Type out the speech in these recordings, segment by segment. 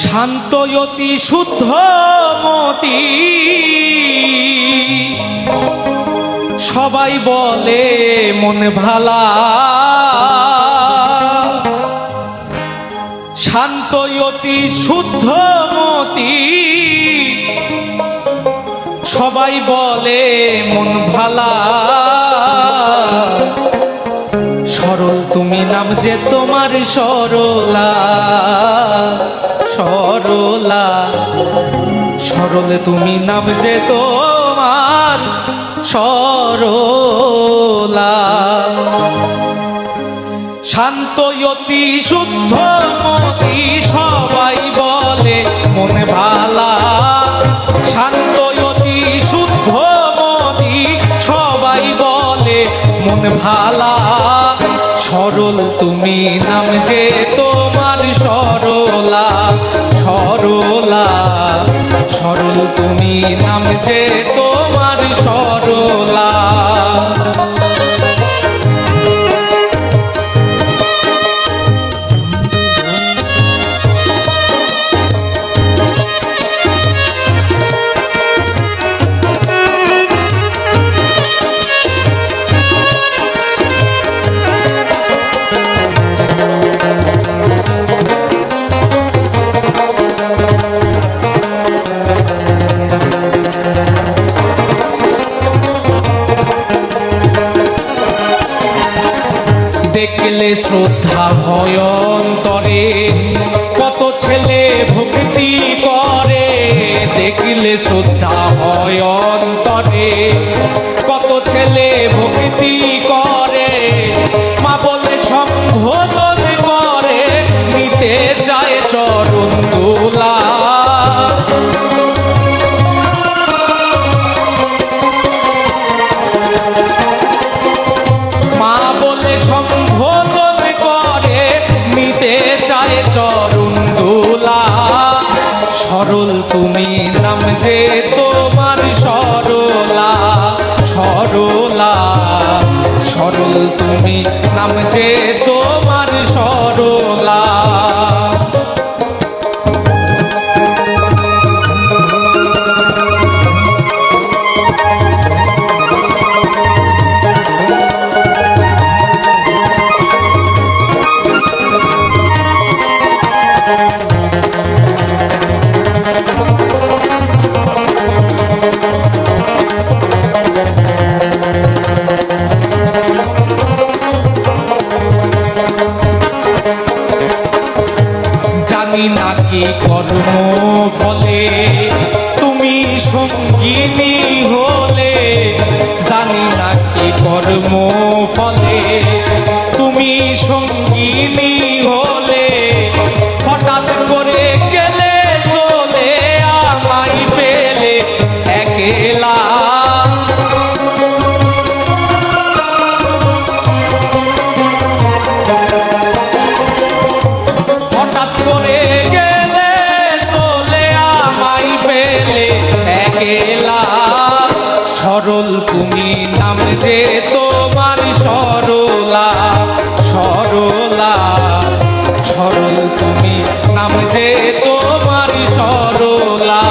শান্ত অতি শুদ্ধ মতি সবাই বলে মন ভালা। শান্ত অতি শুদ্ধ মতি সবাই বলে মন ভালা। সরল তুমি নাম যে তোমার সরলা সরলা। সরল তুমি নাম যে তোমার সরলা। শান্ত অতি শুদ্ধ মতি সবাই বলে মন ভালা। শান্ত অতি শুদ্ধ মতি সবাই বলে মন ভালা। সরল তুমি নাম যে তোমার সরলা সরলা। সরল তুমি নাম যে তোমার সরলা। দেখলে শ্রদ্ধা হয় অন্তরে কত ছেলে ভক্তি করে। দেখলে শ্রদ্ধা হয় অন্তরে কত ছেলে ভক্তি করে। মা বলে সম্বোধন করে নিতে চায় চরণ দোলা। চরণ দোলা। সরল তুমি নাম যে তোমার সরলা সরলা। সরল তুমি নাম যে তোমার সরলা। জানি নাকি কর্ম ফলে তুমি সঙ্গিনী হলে। জানি নাকি কর্ম ফলে তুমি সঙ্গিনী হলে। হঠাৎ করে গেলে চলে আমায় পেলে একলা। হঠাৎ করে গেলে চলে আমায় পেলে একলা। সরল তুমি নাম যে তোমার সরলা সরলা। সরল তুমি নাম যে তোমার সরলা।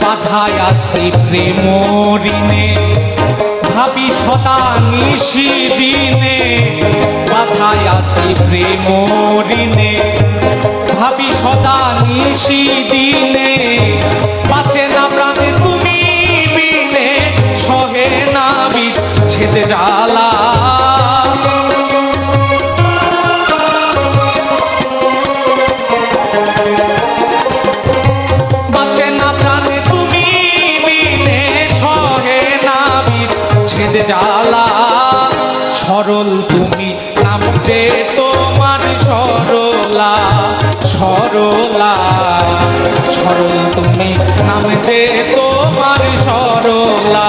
বাধায় আসি প্রেম ঋণে ভাবি সদা নিশি দিনে। বাধায় আসি প্রেম ঋণে ভাবি সদা নিশি দিনে। বাঁচে না প্রাণে তুমি বিনে সহে না বিচ্ছেদ জ্বালা। বাঁচে না প্রাণে তুমি বিনে সহে না বিচ্ছেদ জ্বালা। সরল তুমি নাম যে তোমার সরলা সরলা সরল তুমি নাম যে তোমার সরলা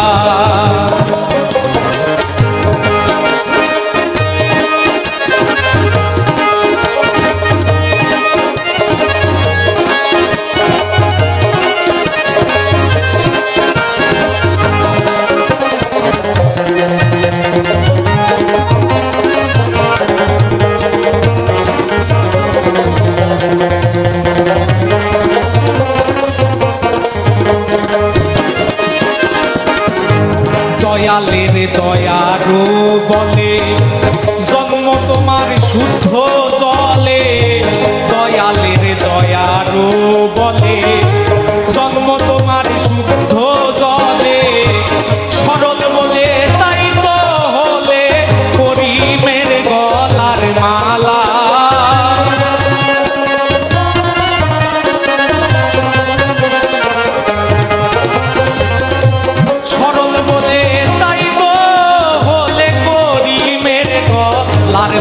দয়ালের দয়ারু বলে জন্ম তোমার শুদ্ধ জলে দয়ালের দয়ারু বলে জন্ম তোমার শুদ্ধ জলে সরল বলে তাই তো হলে করিমের গলার মালা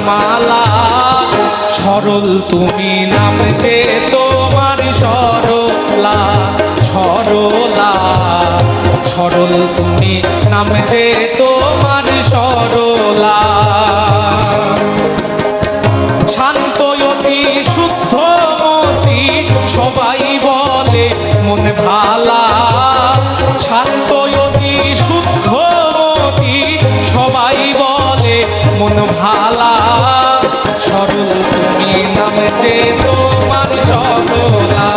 মালা সরল তুমি নাম যে তোমার সরলা সরলা সরল তুমি নাম যে তোমার সরলা শান্ত অতি শুদ্ধ মতি সবাই বলে মন ভালা শান্ত অতি শুদ্ধ মতি সবাই বলে মন ভালা সরল তুমি নাম যে তোমার সরলা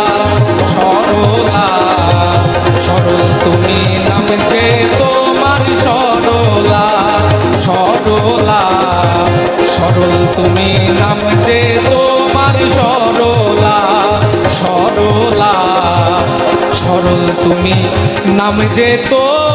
সরলা সরল তুমি নাম যে তোমার সরলা সরলা সরল তুমি নাম যে তোমার সরলা সরলা সরল তুমি নাম যে তো